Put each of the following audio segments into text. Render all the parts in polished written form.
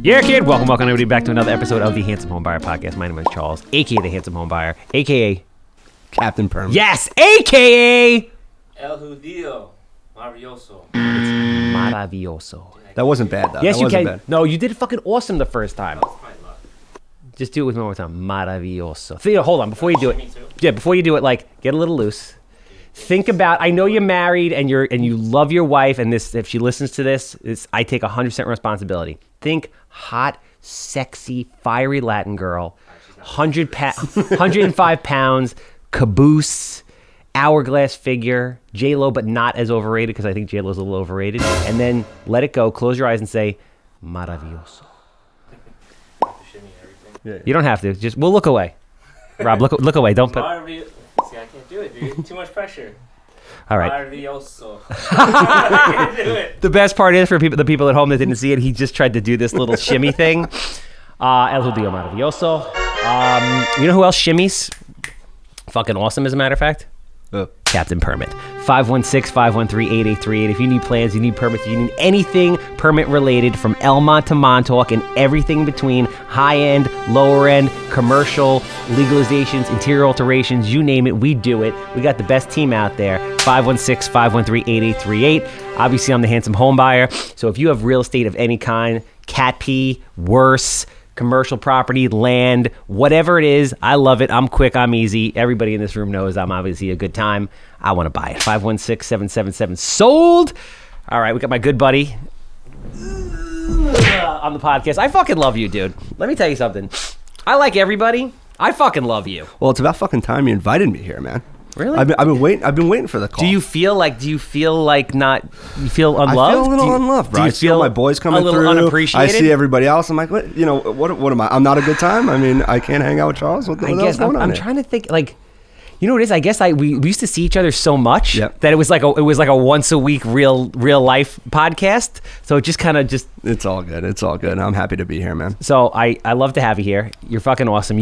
Yeah, kid. Welcome everybody back to another episode of the Handsome Homebuyer podcast. My name is Charles, aka the Handsome Homebuyer, aka Captain Permit. Yes, aka El Judío Maravilloso. It's maravilloso. That wasn't bad though. Yes, that you wasn't can. Bad. No, you did fucking awesome the first time. That was my luck. Just do it with me one more time. Maravilloso. Theo, hold on before you do it. Yeah, before you do it, like get a little loose. Think about. I know you're married and you love your wife, and this. If she listens to this, I take 100% responsibility. Think hot, sexy, fiery Latin girl, 105 pounds, caboose, hourglass figure, J-Lo, but not as overrated because I think J-Lo's a little overrated. And then let it go. Close your eyes and say, maravilloso. Yeah. You don't have to. Just we'll look away. Rob, look away. Don't put. See, I can't do it, dude. Too much pressure. All right. Maravilloso. I can't do it. The best part is for the people at home that didn't see it, he just tried to do this little shimmy thing. El Judío Maravilloso. You know who else shimmies? Fucking awesome, as a matter of fact. Captain Permit. 516-513-8838. If you need plans, you need permits, you need anything permit related from Elmont to Montauk and everything in between, high end, lower end, commercial, legalizations, interior alterations, you name it, we do it. We got the best team out there. 516-513-8838. Obviously, I'm the Handsome Homebuyer. So if you have real estate of any kind, cat pee, worse, commercial property, land, whatever it is, I love it. I'm quick, I'm easy. Everybody in this room knows I'm obviously a good time. I want to buy it. 516-777 sold. All right, we got my good buddy on the podcast. I fucking love you, dude. Let me tell you something. I like everybody. I fucking love you. Well, it's about fucking time you invited me here, man. Really? I've been waiting for the call. Do you feel like not? You feel unloved? I feel a little unloved, bro. Do you I feel my boys coming a little through. unappreciated? I see everybody else. I'm like, what? You know, what am I? I'm not a good time. I mean, I can't hang out with Charles. What the I hell's guess going on I'm here? trying to think. Like, you know what it is? I guess we used to see each other so much Yep. that it was like a once a week real life podcast. So it just kind of just. It's all good. It's all good. I'm happy to be here, man. So I love to have you here. You're fucking awesome.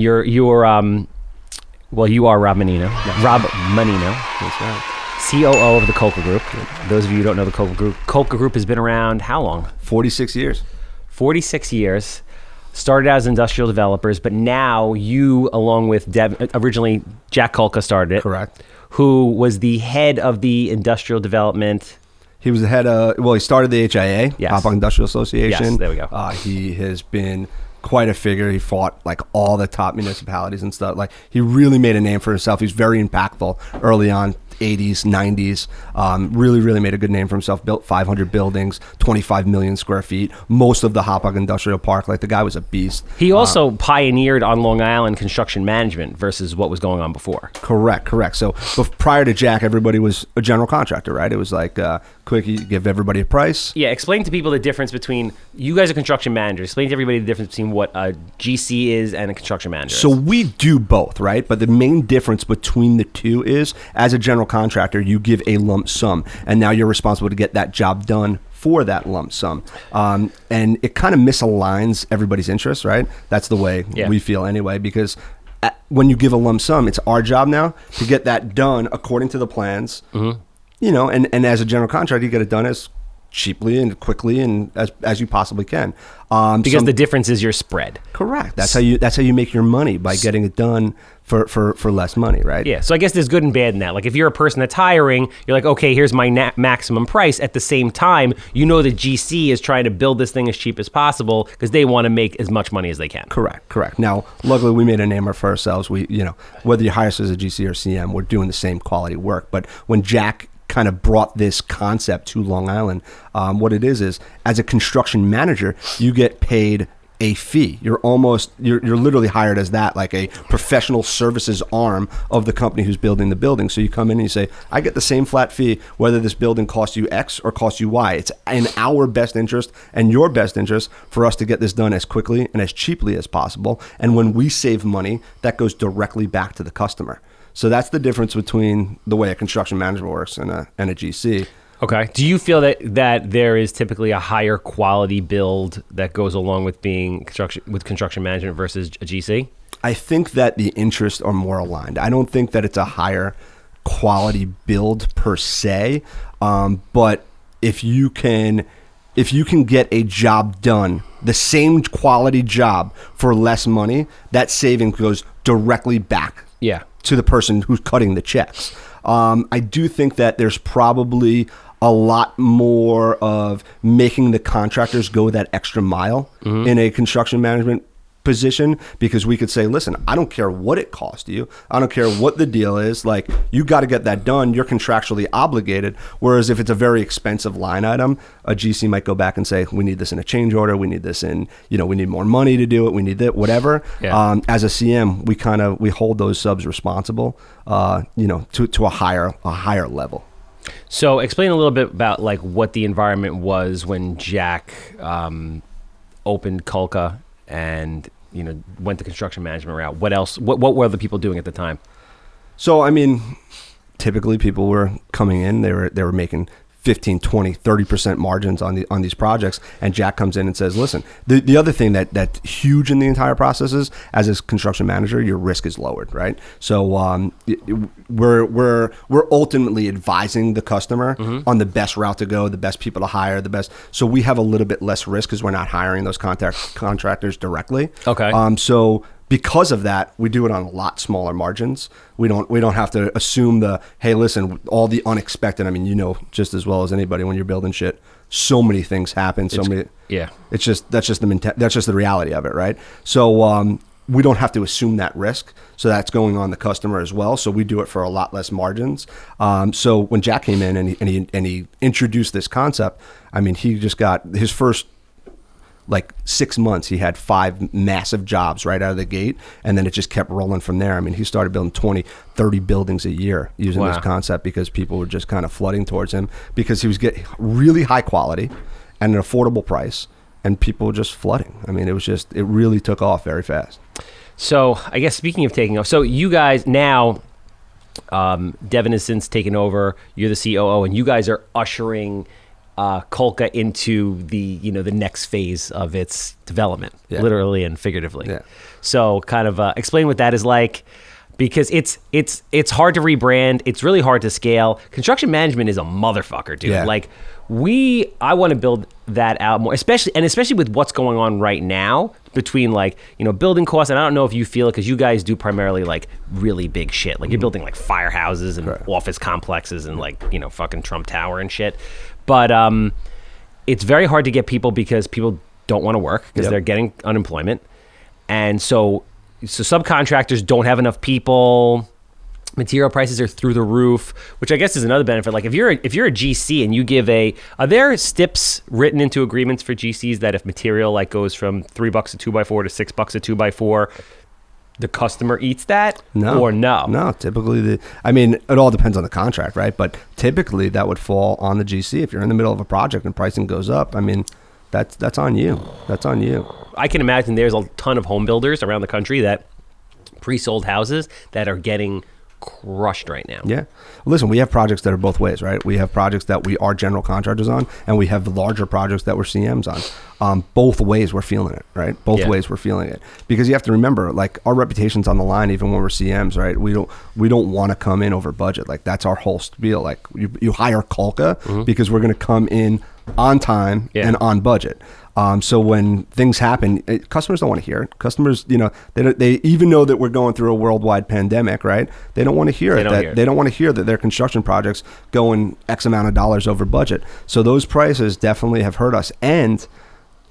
Well, you are Rob Mannino. Yes. Rob Mannino. That's right. COO of the Kulka Group. Those of you who don't know the Kulka Group has been around how long? 46 years. 46 years. Started out as industrial developers, but now you, along with originally Jack Kulka started it. Correct. Who was the head of the industrial development. He was the head of, he started the HIA, Yes. Hop Industrial Association. Yes, there we go. He has been quite a figure. He fought like all the top municipalities and stuff. Like he really made a name for himself. He's very impactful early on, 80s, 90s. Really made a good name for himself. Built 500 buildings, 25 million square feet. Most of the Hopog Industrial Park. Like the guy was a beast. He also pioneered on Long Island construction management versus what was going on before. Correct. So prior to Jack, everybody was a general contractor, right? It was like quick, you give everybody a price. Yeah, explain to people the difference between, you guys are construction managers. Explain to everybody the difference between what a GC is and a construction manager So is. we do both, right? But the main difference between the two is, as a general contractor, you give a lump sum, and now you're responsible to get that job done for that lump sum. And it kind of misaligns everybody's interests, right? That's the way we feel anyway, because when you give a lump sum, it's our job now to get that done according to the plans. Mm-hmm. You know, and as a general contractor, you get it done as cheaply and quickly and as you possibly can. Because the difference is your spread. Correct. That's how you make your money, by getting it done for less money, right? Yeah. So I guess there's good and bad in that. Like if you're a person that's hiring, you're like, okay, here's my maximum price. At the same time, you know the GC is trying to build this thing as cheap as possible because they want to make as much money as they can. Correct. Now, luckily, we made a name for ourselves. We, whether you hire us as a GC or CM, we're doing the same quality work. But when Jack kind of brought this concept to Long Island, what it is as a construction manager, you get paid a fee. You're literally hired as that, like a professional services arm of the company who's building the building. So you come in and you say, I get the same flat fee whether this building costs you X or costs you Y. It's in our best interest and your best interest for us to get this done as quickly and as cheaply as possible. And when we save money, that goes directly back to the customer. So that's the difference between the way a construction manager works and a GC. Okay. Do you feel that there is typically a higher quality build that goes along with being construction management versus a GC? I think that the interests are more aligned. I don't think that it's a higher quality build per se, but if you can get a job done the same quality job for less money, that savings goes directly back to the person who's cutting the checks. I do think that there's probably a lot more of making the contractors go that extra mile in a construction management position, because we could say, listen, I don't care what it cost you. I don't care what the deal is. Like, you got to get that done. You're contractually obligated. Whereas if it's a very expensive line item, a GC might go back and say, we need this in a change order. We need this in, we need more money to do it. We need that, whatever. Yeah. As a CM, we hold those subs responsible, to a higher level. So explain a little bit about like what the environment was when Jack opened Kulka and went the construction management route. What else? What were the people doing at the time? So I mean, typically people were coming in. They were making 15, 20, 30% margins on these projects, and Jack comes in and says, listen, the other thing that's huge in the entire process is, as a construction manager, your risk is lowered, right? So we're ultimately advising the customer on the best route to go, the best people to hire, so we have a little bit less risk because we're not hiring those contractors directly. Okay. So because of that, we do it on a lot smaller margins. We don't have to assume hey, listen, all the unexpected. I mean, just as well as anybody, when you're building shit, so many things happen. That's just the reality of it, right? So we don't have to assume that risk. So that's going on the customer as well. So we do it for a lot less margins. So when Jack came in and he introduced this concept, I mean, he just got his first, 6 months, he had 5 massive jobs right out of the gate, and then it just kept rolling from there. I mean, he started building 20, 30 buildings a year using this concept, because people were just kind of flooding towards him, because he was getting really high quality and an affordable price, and people were just flooding. I mean, it really took off very fast. So I guess speaking of taking off, so you guys now, Devin has since taken over, you're the COO, and you guys are ushering Kulka into the the next phase of its development, literally and figuratively. Yeah. So kind of explain what that is like, because it's hard to rebrand. It's really hard to scale. Construction management is a motherfucker, dude. Yeah. I want to build that out more, especially with what's going on right now between building costs. And I don't know if you feel it, because you guys do primarily really big shit. You're building firehouses and office complexes and fucking Trump Tower and shit. But it's very hard to get people, because people don't want to work because they're getting unemployment. And so subcontractors don't have enough people. Material prices are through the roof, which I guess is another benefit. If you're a GC and you give are there STIPs written into agreements for GCs that if material goes from $3 a 2x4 to $6 a 2x4, the customer eats that? No. No, typically it all depends on the contract, right? But typically that would fall on the GC. If you're in the middle of a project and pricing goes up, that's on you. That's on you. I can imagine there's a ton of home builders around the country that pre-sold houses that are getting crushed right now. Yeah. Listen, we have projects that are both ways, right? We have projects that we are general contractors on, and we have larger projects that we're CMs on. Both ways we're feeling it, right? Both ways we're feeling it. Because you have to remember, our reputation's on the line even when we're CMs, right? We don't want to come in over budget. That's our whole spiel. You hire Kulka because we're going to come in on time and on budget. So when things happen, customers don't want to hear it. Customers, they even know that we're going through a worldwide pandemic, right? They don't want to hear it. They don't want to hear that their construction projects going X amount of dollars over budget. So those prices definitely have hurt us, and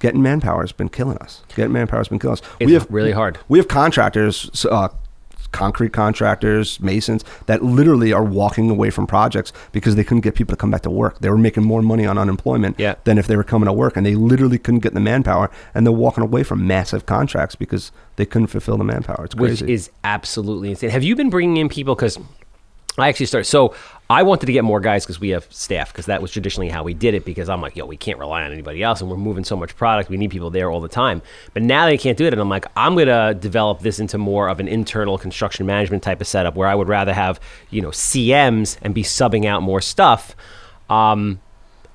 getting manpower has been killing us. It's really hard. We have contractors, concrete contractors, masons, that literally are walking away from projects because they couldn't get people to come back to work. They were making more money on unemployment than if they were coming to work, and they literally couldn't get the manpower, and they're walking away from massive contracts because they couldn't fulfill the manpower. It's crazy. Which is absolutely insane. Have you been bringing in people? Because I actually started, so I wanted to get more guys because we have staff, because that was traditionally how we did it, because I'm like, we can't rely on anybody else, and we're moving so much product. We need people there all the time. But now they can't do it, and I'm like, I'm going to develop this into more of an internal construction management type of setup, where I would rather have, CMs and be subbing out more stuff. I'm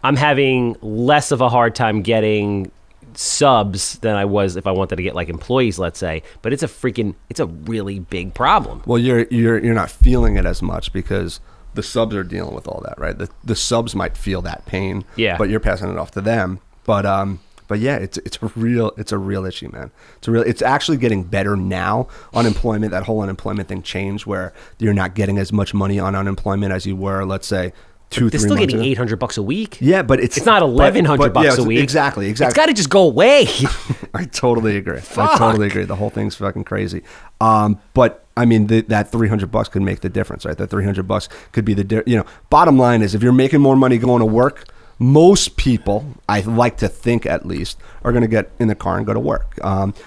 having less of a hard time getting subs than I was if I wanted to get employees, let's say, but it's a really big problem. Well, you're not feeling it as much because the subs are dealing with all that, right? The subs might feel that pain, but you're passing it off to them. But But yeah, it's a real issue, man. It's actually getting better now. Unemployment, that whole unemployment thing changed where you're not getting as much money on unemployment as you were, let's say, 2-3 months They're still getting ago. $800 a week. Yeah, but it's not $1,100 a week. Exactly. It's got to just go away. I totally agree. I totally agree. The whole thing's fucking crazy. But I mean, that $300 could make the difference, right? That $300 could be bottom line is if you're making more money going to work, most people, I like to think at least, are going to get in the car and go to work.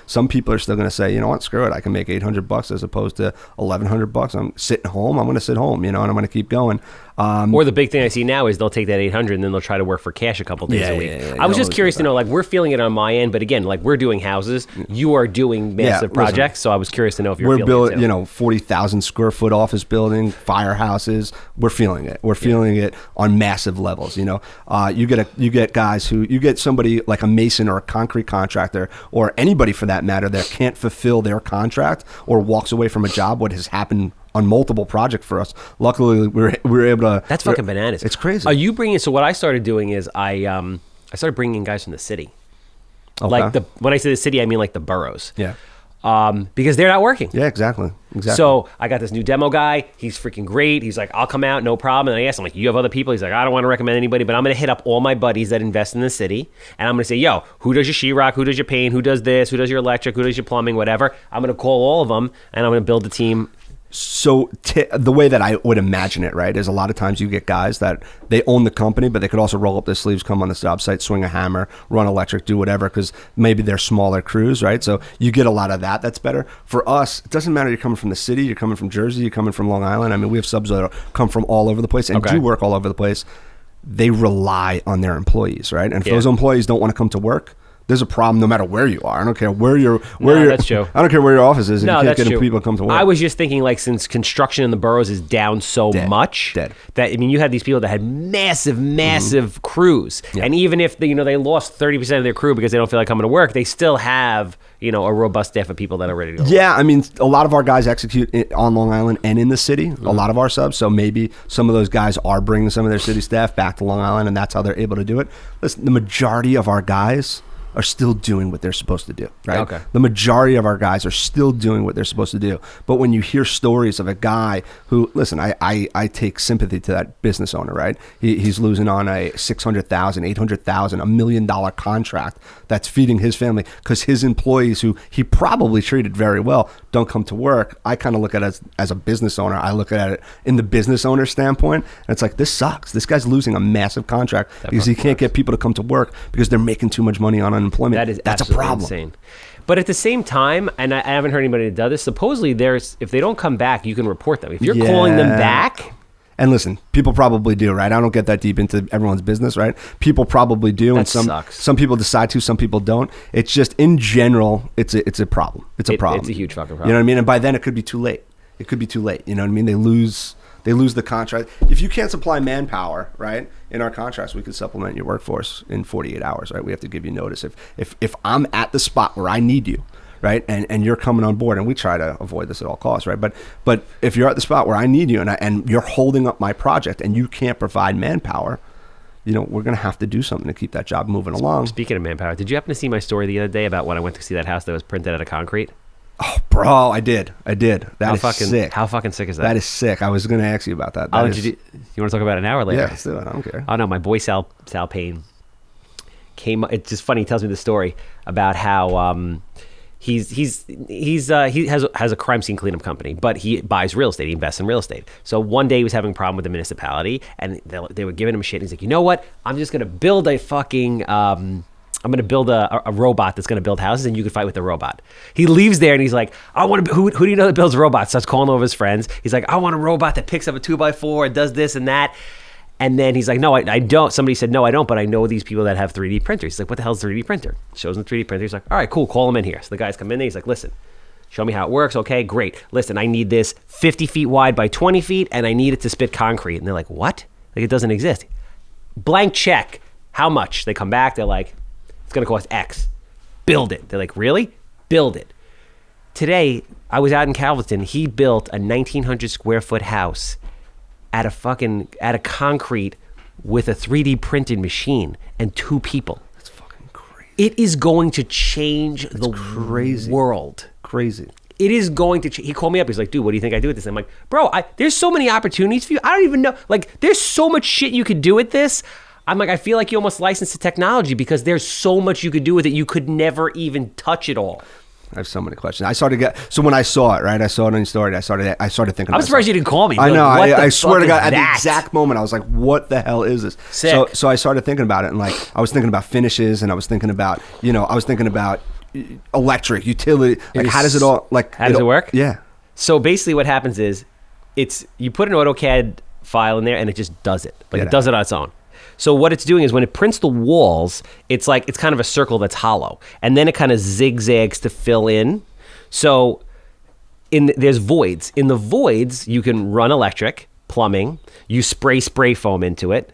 Some people are still going to say, you know what, screw it. I can make $800 as opposed to $1,100. I'm sitting home. I'm going to sit home, and I'm going to keep going. Or the big thing I see now is they'll take that $800 and then they'll try to work for cash a couple days a week. I was just curious to know, like, we're feeling it on my end, but again, like, we're doing houses. You are doing massive projects, so I was curious to know if you're feeling it too. 40,000 square foot office building, firehouses. We're feeling it. We're feeling it on massive levels. You get guys you get somebody like a mason or a concrete contractor or anybody for that matter that can't fulfill their contract or walks away from a job. What has happened on multiple projects for us. Luckily, we were able to. That's fucking bananas. It's crazy. Are you bringing? So what I started doing is I started bringing in guys from the city. Okay. Like when I say the city, I mean like the boroughs. Yeah. Because they're not working. Yeah, exactly. So I got this new demo guy. He's freaking great. He's like, I'll come out, no problem. And I asked him, like, you have other people? He's like, I don't want to recommend anybody, but I'm going to hit up all my buddies that invest in the city. And I'm going to say, yo, who does your sheetrock? Who does your paint? Who does this? Who does your electric? Who does your plumbing? Whatever. I'm going to call all of them and I'm going to build a team. So the way that I would imagine it, right, is a lot of times you get guys that they own the company, but they could also roll up their sleeves, come on the job site, swing a hammer, run electric, do whatever, because maybe they're smaller crews, right? So you get a lot of that. That's better. For us, it doesn't matter. You're coming from the city, you're coming from Jersey, you're coming from Long Island. I mean, we have subs that come from all over the place and do work all over the place. They rely on their employees, right? And if those employees don't want to come to work, there's a problem no matter where you are. I don't care where you're. That's true. I don't care where your office is. If you can't get people to come to work. I was just thinking, like, since construction in the boroughs is down so much, that I mean, you had these people that had massive crews, and even if they lost 30% of their crew because they don't feel like coming to work, they still have a robust staff of people that are ready to go. Yeah, I mean, a lot of our guys execute on Long Island and in the city. A lot of our subs, so maybe some of those guys are bringing some of their city staff back to Long Island, and that's how they're able to do it. Listen, the majority of our guys are still doing what they're supposed to do, right? Okay. The majority of our guys are still doing what they're supposed to do. But when you hear stories of a guy who, listen, I take sympathy to that business owner, right? He's losing on a $600,000, $800,000, $1 million contract that's feeding his family because his employees, who he probably treated very well, don't come to work. I kind of look at it as a business owner. I look at it in the business owner standpoint, and it's like, this sucks. This guy's losing a massive contract because he can't get people to come to work because they're making too much money on unemployment. That's a problem. Insane. But at the same time, and I haven't heard anybody that does this, supposedly if they don't come back, you can report them. If you're calling them back. And listen, people probably do, right? I don't get that deep into everyone's business, right? People probably do, and some people decide to, some people don't. It's just, in general, it's a problem. It's a problem. It's a huge fucking problem. You know what I mean? And by then, it could be too late. It could be too late. You know what I mean? They lose the contract. If you can't supply manpower, right? In our contracts, we can supplement your workforce in 48 hours, right? We have to give you notice. If I'm at the spot where I need you, right, and you're coming on board, and we try to avoid this at all costs, right? But if you're at the spot where I need you and you're holding up my project and you can't provide manpower, we're going to have to do something to keep that job moving along. Speaking of manpower, did you happen to see my story the other day about when I went to see that house that was printed out of concrete? Oh, bro, I did. That is sick. How fucking sick is that? That is sick. I was going to ask you about that. You want to talk about it an hour later? Yeah, let's do it. I don't care. Oh, no, my boy Sal Payne came. It's just funny. He tells me the story about how he has a crime scene cleanup company, but he buys real estate. He invests in real estate. So one day he was having a problem with the municipality, and they were giving him shit. And he's like, you know what? I'm just going to build a fucking... I'm going to build a robot that's going to build houses, and you can fight with the robot. He leaves there, and he's like, I want to. Who do you know that builds robots? Starts calling over his friends. He's like, I want a robot that picks up a 2x4 and does this and that. And then he's like, no, I don't. Somebody said, no, I don't, but I know these people that have 3D printers. He's like, what the hell is a 3D printer? Shows him the 3D printer. He's like, all right, cool, call him in here. So the guys come in there. He's like, listen, show me how it works. Okay, great. Listen, I need this 50 feet wide by 20 feet, and I need it to spit concrete. And they're like, what? Like, it doesn't exist. Blank check. How much? They come back. They're like, it's going to cost X. Build it. They're like, really? Build it. Today, I was out in Calverton. He built a 1,900 square foot house out of concrete with a 3D printed machine and 2 people. That's fucking crazy. It is going to change the crazy. world. Crazy. It is going to. He called me up. He's like, dude, what do you think I do with this? I'm like, bro, there's so many opportunities for you. I don't even know. Like, there's so much shit you could do with this. I'm like, I feel like you almost licensed the technology because there's so much you could do with it. You could never even touch it all. I have so many questions. So when I saw it, right? I saw it on your story. I started thinking. I'm surprised you didn't call me. I know. Like, I swear to God, at the that? exact moment, I was like, "What the hell is this?" Sick. So I started thinking about it, and like, I was thinking about finishes, and I was thinking about, electric utility. Like, how does it all like? How does it work? Yeah. So basically, what happens is, you put an AutoCAD file in there, and it just does it. Like it does it on its own. So what it's doing is when it prints the walls, it's kind of a circle that's hollow, and then it kind of zigzags to fill in. So there's voids. In the voids, you can run electric, plumbing. You spray foam into it,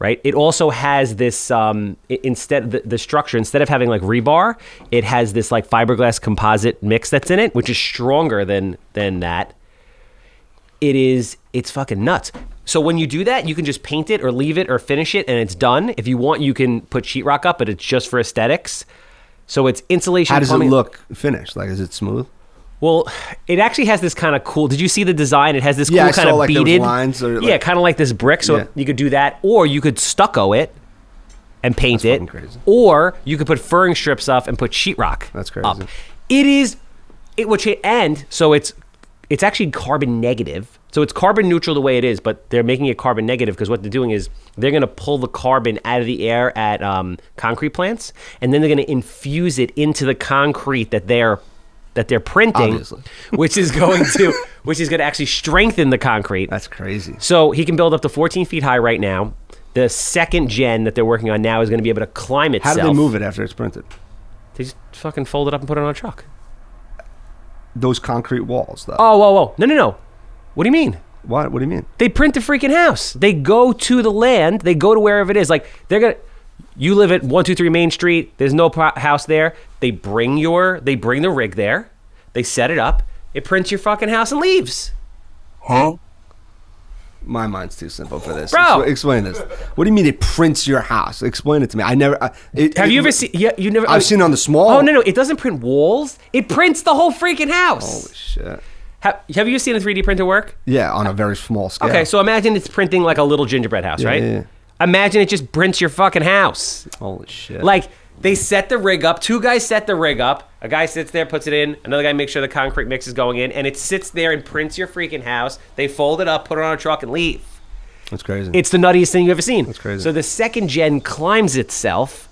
right? It also has this the structure, instead of having like rebar, it has this like fiberglass composite mix that's in it, which is stronger than that. It's fucking nuts. So when you do that, you can just paint it or leave it or finish it, and it's done. If you want, you can put sheetrock up, but it's just for aesthetics. So it's insulation. How does plumbing. it look finished? Like, is it smooth? Well, it actually has this kind of cool. Did you see the design? It has this cool I kind saw, of like, those beaded lines or, like- yeah, kind of like this brick. So Yeah. you could do that, or you could stucco it and paint That's it, fucking crazy. or you could put furring strips up and put sheetrock. That's crazy. Up. So it's actually carbon negative. So it's carbon neutral the way it is, but they're making it carbon negative because what they're doing is they're going to pull the carbon out of the air at concrete plants, and then they're going to infuse it into the concrete that they're printing, Obviously. which is going to actually strengthen the concrete. That's crazy. So he can build up to 14 feet high right now. The second gen that they're working on now is going to be able to climb itself. How do they move it after it's printed? They just fucking fold it up and put it on a truck. Those concrete walls, though. Oh, whoa. No. What do you mean? What? What do you mean? They print the freaking house. They go to the land. They go to wherever it is. Like, you live at 123 Main Street. There's no house there. They bring the rig there. They set it up. It prints your fucking house and leaves. Huh? My mind's too simple for this. Bro. Explain this. What do you mean it prints your house? Explain it to me. Have you ever seen? Yeah, you never. I've seen it on the small. Oh no! It doesn't print walls. It prints the whole freaking house. Holy shit. Have you seen a 3D printer work? Yeah, on a very small scale. Okay, so imagine it's printing like a little gingerbread house, right? Yeah. Imagine it just prints your fucking house. Holy shit. Like, they set the rig up. Two guys set the rig up. A guy sits there, puts it in. Another guy makes sure the concrete mix is going in. And it sits there and prints your freaking house. They fold it up, put it on a truck, and leave. That's crazy. It's the nuttiest thing you've ever seen. That's crazy. So the second gen climbs itself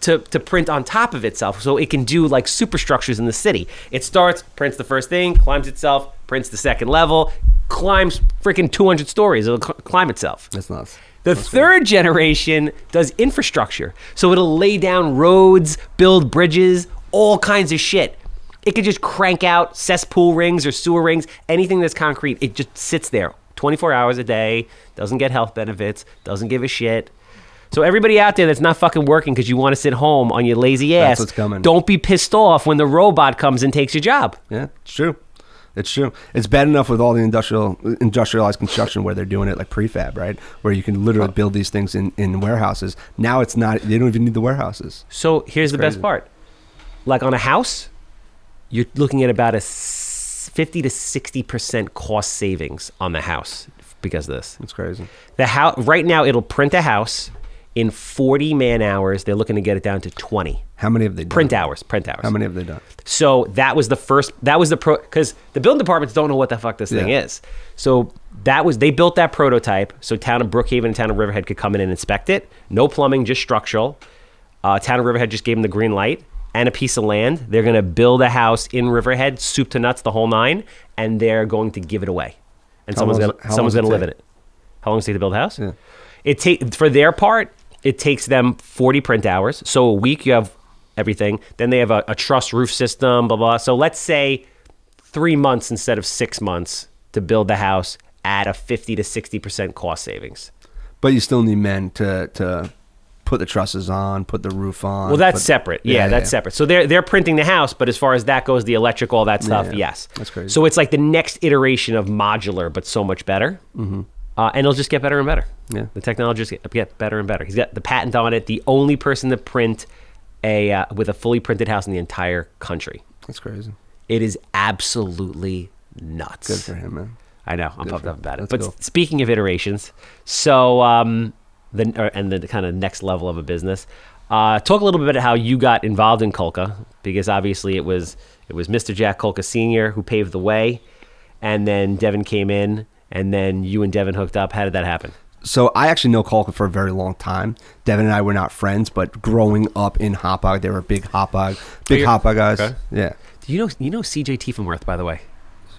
to print on top of itself, so it can do like superstructures in the city. It starts, prints the first thing, climbs itself, prints the second level, climbs freaking 200 stories. It'll climb itself. That's nuts. The third generation does infrastructure. So it'll lay down roads, build bridges, all kinds of shit. It could just crank out cesspool rings or sewer rings, anything that's concrete. It just sits there 24 hours a day, doesn't get health benefits, doesn't give a shit. So everybody out there that's not fucking working because you want to sit home on your lazy ass, That's what's coming. Don't be pissed off when the robot comes and takes your job. Yeah, it's true. It's true. It's bad enough with all the industrialized construction where they're doing it like prefab, right? Where you can literally build these things in warehouses. Now it's not. They don't even need the warehouses. So here's the crazy. best part. Like on a house, you're looking at about a 50 to 60% cost savings on the house because of this. It's crazy. The house right now, it'll print a house in 40 man hours. They're looking to get it down to 20. How many have they done? Print hours. How many have they done? So that was because the building departments don't know what the fuck this thing is. So they built that prototype so town of Brookhaven and town of Riverhead could come in and inspect it. No plumbing, just structural. Town of Riverhead just gave them the green light and a piece of land. They're going to build a house in Riverhead, soup to nuts, the whole nine, and they're going to give it away. And someone's going to live in it. How long does it take to build a house? Yeah. For their part, it takes them 40 print hours. So a week you have everything. Then they have a truss roof system, blah, blah. So let's say 3 months instead of 6 months to build the house at a 50 to 60% cost savings. But you still need men to put the trusses on, put the roof on. Well, that's separate. Yeah, that's separate. So they're printing the house, but as far as that goes, the electric, all that stuff, yes. That's crazy. So it's like the next iteration of modular, but so much better. Mm-hmm. And it'll just get better and better. Yeah. The technology just get better and better. He's got the patent on it. The only person to print with a fully printed house in the entire country. That's crazy. It is absolutely nuts. Good for him, man. I know. I'm pumped up about it. That's But cool. speaking of iterations, so the kind of next level of a business. Talk a little bit about how you got involved in Kulka, because obviously it was Mr. Jack Kulka Sr. who paved the way, and then Devin came in, and then you and Devin hooked up. How did that happen? So I actually know Kulka for a very long time. Devin and I were not friends, but growing up in Hopog, they were big Hopog guys. Okay. Yeah. Do you know CJ Tiefenworth, by the way?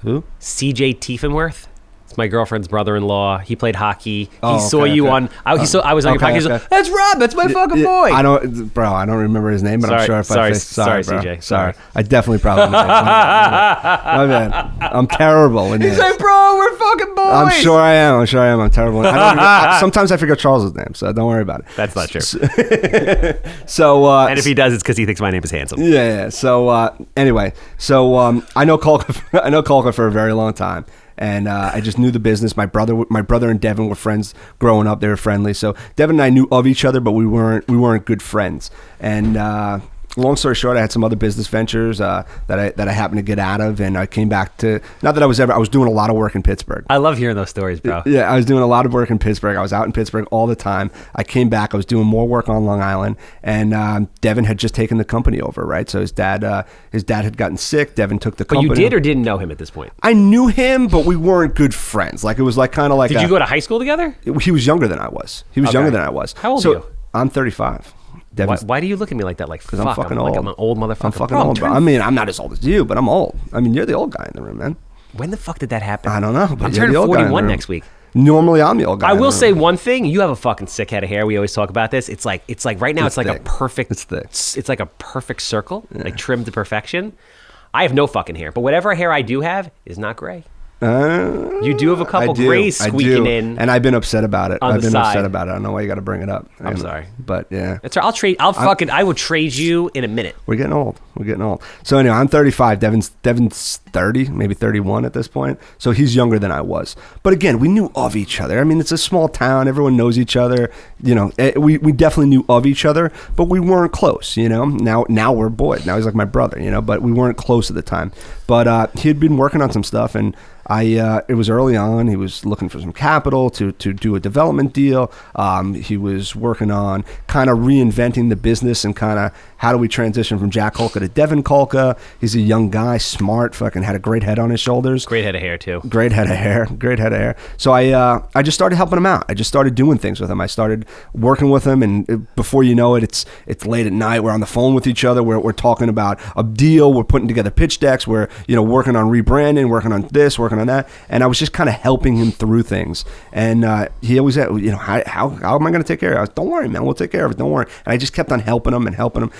Who? CJ Tiefenworth? It's my girlfriend's brother-in-law. He played hockey. Oh, He saw okay, you okay. on. I was on your okay, podcast. He's like, okay. that's Rob. That's my fucking boy. I don't remember his name, but I'm sure if Sorry, I say sorry, bro. CJ. Sorry. I definitely probably know. My bad. I'm terrible in He's this. like, bro, we're fucking boys. I'm sure I am. I'm terrible. Sometimes I forget Charles's name, so don't worry about it. That's not true. So, And if he does, it's because he thinks my name is handsome. yeah. So anyway, I know Kulka for a very long time, and I just knew the business. My brother and Devin were friends growing up. They were friendly. So Devin and I knew of each other, but we weren't good friends. And long story short, I had some other business ventures that I happened to get out of, and I came back to, not that I was doing a lot of work in Pittsburgh. I love hearing those stories, bro. Yeah, I was doing a lot of work in Pittsburgh. I was out in Pittsburgh all the time. I came back. I was doing more work on Long Island, and Devin had just taken the company over, right? So his dad had gotten sick. Devin took the But company. you did or didn't know him at this point? I knew him, but we weren't good friends. Like, it was like kind of like Did you go to high school together? He was younger than I was. How old are you? I'm 35. Devin's Why do you look at me like that? Like, fuck, I'm fucking like old. I'm an old motherfucker. I'm fucking Bro, old, bro. I mean, I'm not as old as you, but I'm old. I mean, you're the old guy in the room, man. When the fuck did that happen? I don't know. But I'm you're turning the old guy in the 41 room. next week. Normally, I'm the old guy. I in the will room. say one thing. You have a fucking sick head of hair. We always talk about this. It's like right now. It's like thick. a perfect. It's thick. It's like a perfect circle, like trimmed to perfection. I have no fucking hair, but whatever hair I do have is not gray. You do have a couple grays squeaking in, and I've been upset about it. on I've the been side. upset about it. I don't know why you got to bring it up. I'm sorry. But yeah, That's right. I will trade you in a minute. we're getting old. So anyway, I'm 35. Devin's 30, maybe 31 at this point. So he's younger than I was. But again, we knew of each other. I mean, it's a small town. Everyone knows each other. You know, we definitely knew of each other, but we weren't close. You know, now we're boys. Now he's like my brother. You know, but we weren't close at the time. But he had been working on some stuff, and it was early on. He was looking for some capital to do a development deal. He was working on kind of reinventing the business and kind of how do we transition from Jack Kulka to Devin Kulka. He's a young guy, smart, fucking had a great head on his shoulders. Great head of hair too. Great head of hair. So I just started helping him out. I just started doing things with him. I started working with him, and before you know it, it's late at night. We're on the phone with each other. We're talking about a deal. We're putting together pitch decks. We're working on rebranding, working on this, working on that. And I was just kind of helping him through things. And he always said, how am I going to take care of it? I was, don't worry, man. We'll take care of it. Don't worry. And I just kept on helping him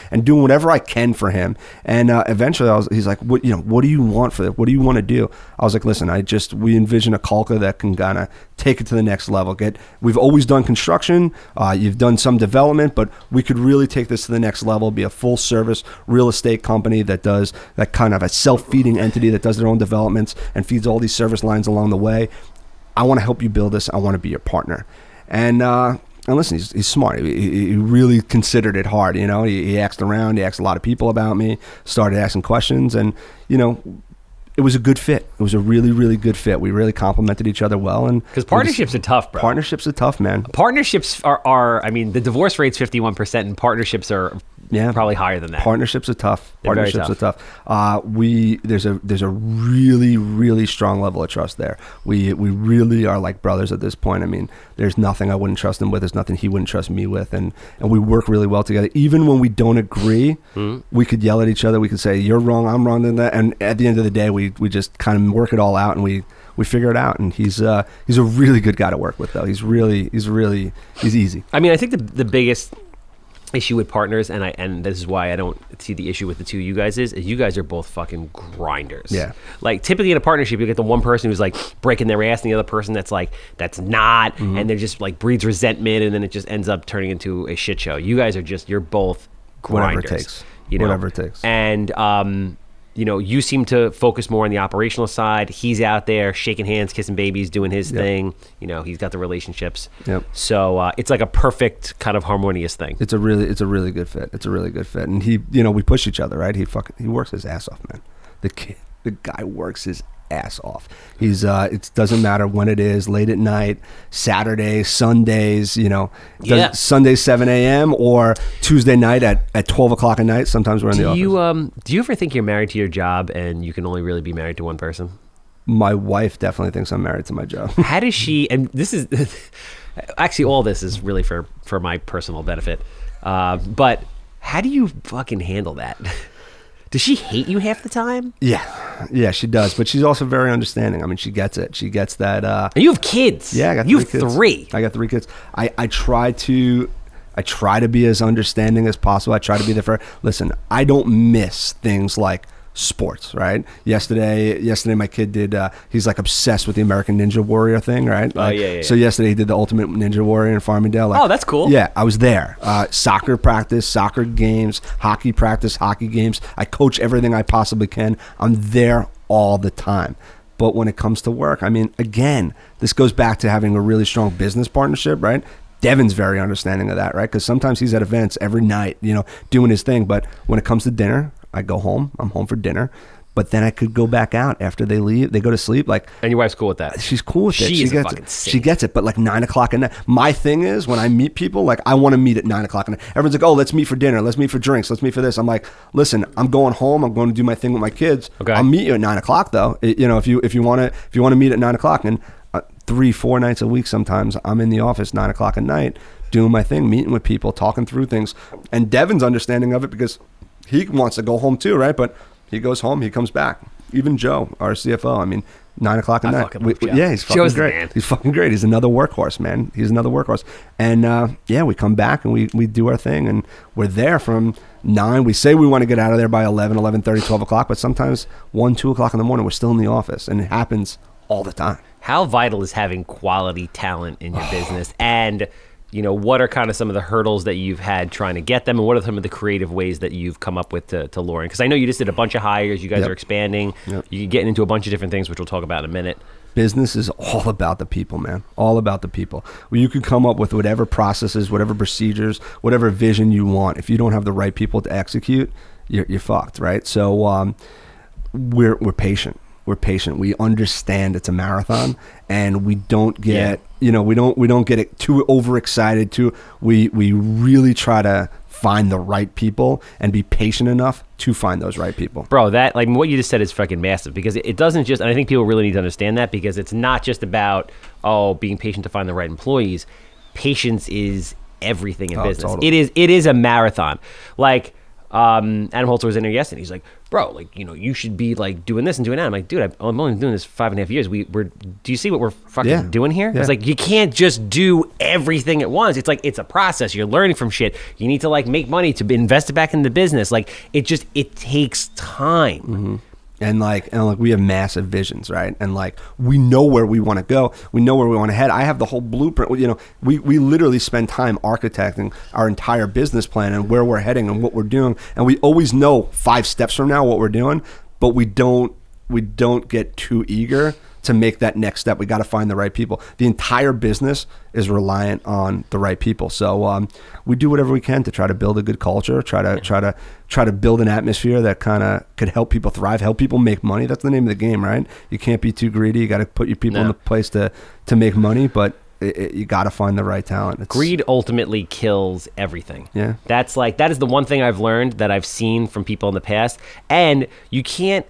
and doing whatever I can for him. And eventually he's like, what do you want for this? What do you want to do? I was like, listen, we envision a Kulka that can kind of take it to the next level. We've always done construction. You've done some development, but we could really take this to the next level, be a full service real estate company that does that kind of a self-feeding entity that does their own developments and feeds all these service lines along the way. I want to help you build this. I want to be your partner. And listen, he's smart. He really considered it hard. He asked around. He asked a lot of people about me, started asking questions, and it was a good fit. It was a really, really good fit. We really complemented each other well. And Because partnerships are tough, bro. Partnerships are tough, man. Partnerships are. I mean, the divorce rate's 51%, and partnerships are probably higher than that. Partnerships are tough. They're very Partnerships are tough. There's a really, really strong level of trust there. We really are like brothers at this point. I mean, there's nothing I wouldn't trust him with. There's nothing he wouldn't trust me with, and we work really well together. Even when we don't agree, we could yell at each other. We could say, "You're wrong, I'm wrong," and at the end of the day, we just kind of work it all out, and we figure it out. And he's a really good guy to work with, though. He's easy. I mean, I think the biggest issue with partners, and this is why I don't see the issue with the two of you guys is you guys are both fucking grinders. Yeah. Like typically in a partnership, you get the one person who's like breaking their ass, and the other person that's not, and they're just like breeds resentment, and then it just ends up turning into a shit show. You guys are you're both grinders. Whatever it takes. You know? Whatever it takes. And you seem to focus more on the operational side. He's out there shaking hands, kissing babies, doing his thing. He's got the relationships. Yep. So it's like a perfect kind of harmonious thing. It's a really good fit. It's a really good fit. And he, we push each other, right? He works his ass off, man. The guy works his ass off. He's it doesn't matter when it is, late at night, Saturdays, Sundays, Sunday 7 a.m. or Tuesday night at 12 o'clock at night. Sometimes we're in the office. Do you ever think you're married to your job and you can only really be married to one person? My wife definitely thinks I'm married to my job. How does she, and this is actually all this is really for my personal benefit, but how do you fucking handle that? Does she hate you half the time? Yeah, she does. But she's also very understanding. I mean, she gets it. She gets that. And you have kids. Yeah, I got you three have kids. three. I got 3 kids. I try to be as understanding as possible. I try to be there for. Listen, I don't miss things like sports, right? Yesterday my kid did. He's like obsessed with the American Ninja Warrior thing, right? Yeah. So yesterday he did the Ultimate Ninja Warrior in Farmingdale. Oh, that's cool. Yeah, I was there. Soccer practice, soccer games, hockey practice, hockey games. I coach everything I possibly can. I'm there all the time. But when it comes to work, I mean, again, this goes back to having a really strong business partnership, right? Devin's very understanding of that, right? Because sometimes he's at events every night, doing his thing. But when it comes to dinner, I go home. I'm home for dinner. But then I could go back out after they leave. They go to sleep. And your wife's cool with that? She's cool with it. She gets it. She gets it. But 9 o'clock at night. My thing is, when I meet people, I want to meet at 9 o'clock at night. Everyone's like, oh, let's meet for dinner. Let's meet for drinks. Let's meet for this. I'm like, listen, I'm going home. I'm going to do my thing with my kids. Okay. I'll meet you at 9 o'clock though. If you want to meet at 9 o'clock, and 3-4 nights a week sometimes I'm in the office 9 o'clock at night doing my thing, meeting with people, talking through things. And Devin's understanding of it because he wants to go home too, right? But he goes home, he comes back. Even Joe, our CFO, I mean, 9 o'clock at night. Yeah, he's fucking great. He's fucking great. He's another workhorse, man. He's another workhorse. And we come back and we do our thing, and we're there from 9. We say we want to get out of there by 11, 11:30, 12 o'clock, but sometimes 1, 2 o'clock in the morning, we're still in the office, and it happens all the time. How vital is having quality talent in your business? And what are kind of some of the hurdles that you've had trying to get them, and what are some of the creative ways that you've come up with to lure in? Because I know you just did a bunch of hires. You guys are expanding. Yep. You're getting into a bunch of different things, which we'll talk about in a minute. Business is all about the people, man. All about the people. Well, you can come up with whatever processes, whatever procedures, whatever vision you want. If you don't have the right people to execute, you're fucked, right? So we're patient. We're patient. We understand it's a marathon, and we don't get we don't get it too overexcited. We really try to find the right people and be patient enough to find those right people. Bro, that what you just said is fucking massive, because it doesn't just, and I think people really need to understand that, because it's not just about being patient to find the right employees. Patience is everything in business. Totally. It is a marathon. Adam Holzer was in there yesterday. He's like, bro, you should be doing this and doing that. I'm like, dude, I'm only doing this for 5.5 years. Do you see what we're fucking doing here? Yeah. It's you can't just do everything at once. It's it's a process. You're learning from shit. You need to make money to invest it back in the business. It takes time. Mm-hmm. And we have massive visions, right? And we know where we want to go. We know where we want to head. I have the whole blueprint. We literally spend time architecting our entire business plan and where we're heading and what we're doing. And we always know 5 steps from now what we're doing, but we don't get too eager to make that next step. We got to find the right people. The entire business is reliant on the right people. So we do whatever we can to try to build a good culture, try to build an atmosphere that kind of could help people thrive, help people make money. That's the name of the game, right? You can't be too greedy. You got to put your people in the place to make money, but you got to find the right talent. Greed ultimately kills everything. Yeah. That is the one thing I've learned that I've seen from people in the past. And you can't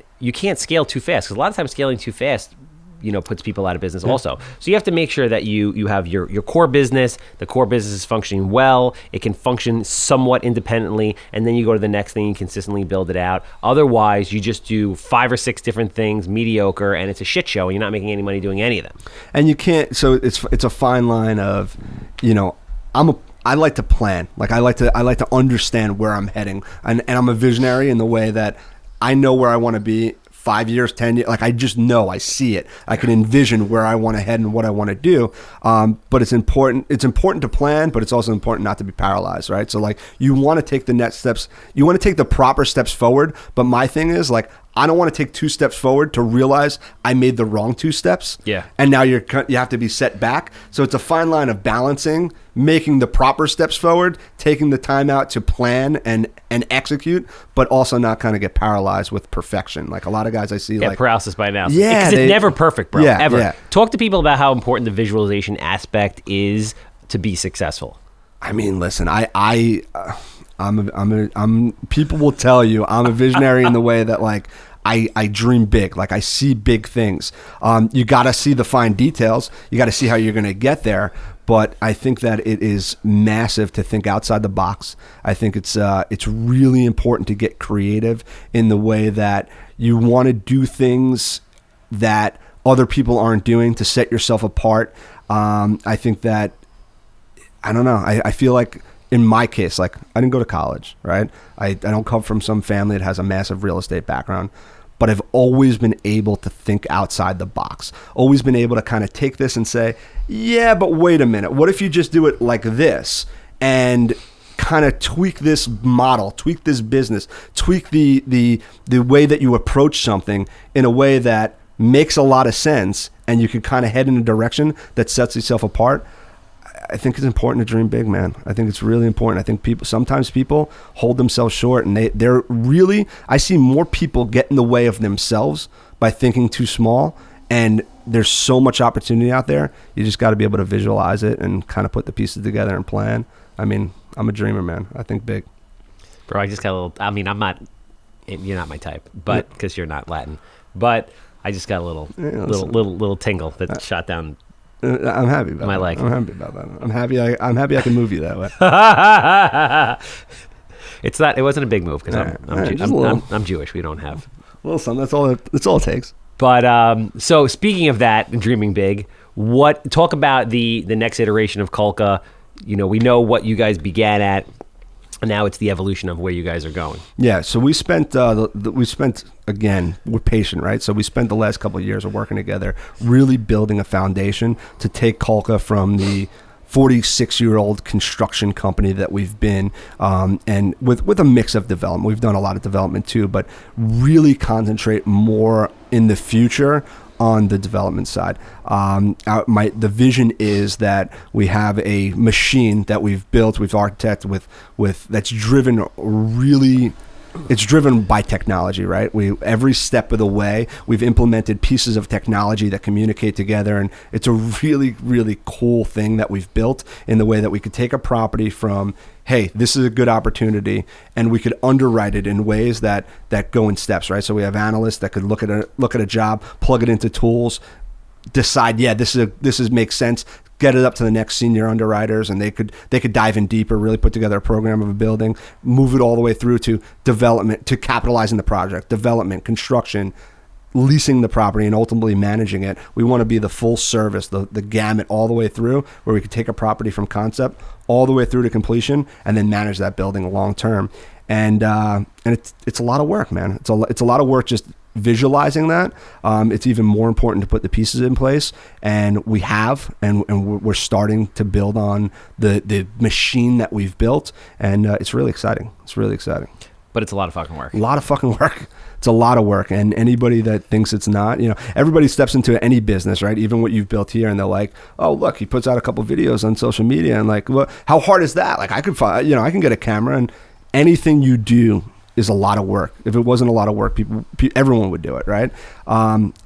scale too fast, because a lot of times scaling too fast puts people out of business also. So you have to make sure that you have your core business. The core business is functioning well. It can function somewhat independently, and then you go to the next thing and consistently build it out. Otherwise, you just do 5 or 6 different things, mediocre, and it's a shit show, and you're not making any money doing any of them. And you can't. So it's a fine line of, I like to plan. I like to understand where I'm heading, and I'm a visionary in the way that I know where I want to be 5 years, 10 years. I just know, I see it. I can envision where I want to head and what I want to do. But it's important to plan, but it's also important not to be paralyzed, right? So you want to take the next steps. You want to take the proper steps forward. But my thing is I don't want to take 2 steps forward to realize I made the wrong 2 steps. Yeah. And now you have to be set back. So it's a fine line of balancing, making the proper steps forward, taking the time out to plan and execute, but also not kind of get paralyzed with perfection. Like a lot of guys I see, paralysis by analysis. Yeah, because it's never perfect, bro. Yeah, ever. yeah. Talk to people about how important the visualization aspect is to be successful. I mean, listen, I'm people will tell you I'm a visionary in the way that like I dream big, like I see big things. You got to see the fine details. You got to see how you're going to get there. But I think that it is massive to think outside the box. I think it's really important to get creative in the way that you want to do things that other people aren't doing to set yourself apart. I think that, I don't know, I feel like in my case, like I didn't go to college, right? I don't come from some family that has a massive real estate background, but I've always been able to think outside the box, always been able to kind of take this and say, yeah, but wait a minute. What if you just do it like this and kind of tweak this model, tweak this business, tweak the way that you approach something in a way that makes a lot of sense and you can kind of head in a direction that sets yourself apart. I think it's important to dream big, man. I think it's really important. I think sometimes people hold themselves short, and they're really, I see more people get in the way of themselves by thinking too small, and there's so much opportunity out there. You just got to be able to visualize it and kind of put the pieces together and plan. I mean, I'm a dreamer, man. I think big. Bro, I just got a little, I mean, you're not my type, but because you're not Latin, but I just got a little tingle that shot down. I'm happy about that. leg. I'm happy about that. I'm happy I can move you that way. It wasn't a big move because I'm Jewish. We don't have a little something. That's all it takes. But so speaking of that and dreaming big, talk about the next iteration of Kulka. You know, we know what you guys began at, and now it's the evolution of where you guys are going. Yeah, so we spent again, we're patient, right? So we spent the last couple of years of working together, really building a foundation to take Kulka from the 46-year-old construction company that we've been, and with a mix of development. We've done a lot of development too, but really concentrate more in the future on the development side. The vision is that we have a machine that we've built, we've architected with that's driven really. It's driven by technology, right? Every step of the way, we've implemented pieces of technology that communicate together, and it's a really, really cool thing that we've built in the way that we could take a property from, hey, this is a good opportunity, and we could underwrite it in ways that go in steps, right? So we have analysts that could look at a job, plug it into tools, decide, yeah, this makes sense. Get it up to the next senior underwriters, and they could dive in deeper, really put together a program of a building, move it all the way through to development, to capitalizing the project, development, construction, leasing the property, and ultimately managing it. We want to be the full service, the gamut all the way through, where we could take a property from concept all the way through to completion and then manage that building long term. And it's a lot of work, man. It's a lot of work just visualizing that. It's even more important to put the pieces in place, and we have, and we're starting to build on the machine that we've built, and it's really exciting. But it's a lot of fucking work. A lot of fucking work. It's a lot of work, and anybody that thinks it's not, everybody steps into any business, right? Even what you've built here, and they're like, oh, look, he puts out a couple videos on social media, and like, well, how hard is that? Like, I could find, I can get a camera, and anything you do is a lot of work. If it wasn't a lot of work, everyone would do it, right?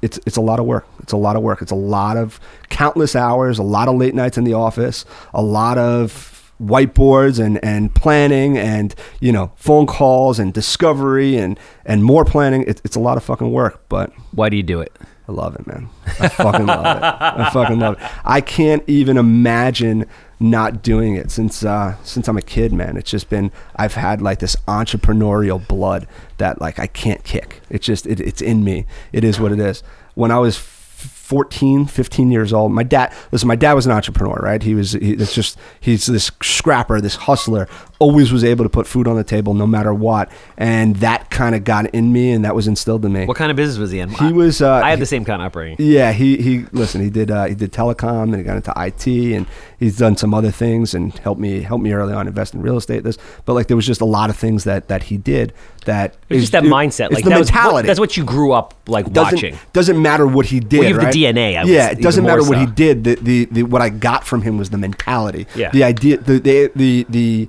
It's a lot of work. It's a lot of work. It's a lot of countless hours, a lot of late nights in the office, a lot of whiteboards and planning and phone calls and discovery and more planning. It's a lot of fucking work. But why do you do it? I love it, man. I fucking love it. I fucking love it. I can't even imagine not doing it since I'm a kid, man. It's just been, I've had like this entrepreneurial blood that like I can't kick. It's just it's in me. It is what it is. When I was 14, 15 years old. My dad was an entrepreneur, right? He's this scrapper, this hustler, always was able to put food on the table no matter what. And that kind of got in me, and that was instilled in me. What kind of business was he in? He was. I had the same kind of upbringing. Yeah, he did telecom, and he got into IT, and he's done some other things and helped me early on invest in real estate. But like there was just a lot of things that he did that it was just that mindset, like the that mentality. That's what you grew up like watching. Doesn't matter what he did. Well, you have right? the DNA. It doesn't matter what he did. The what I got from him was the mentality. Yeah. The idea, the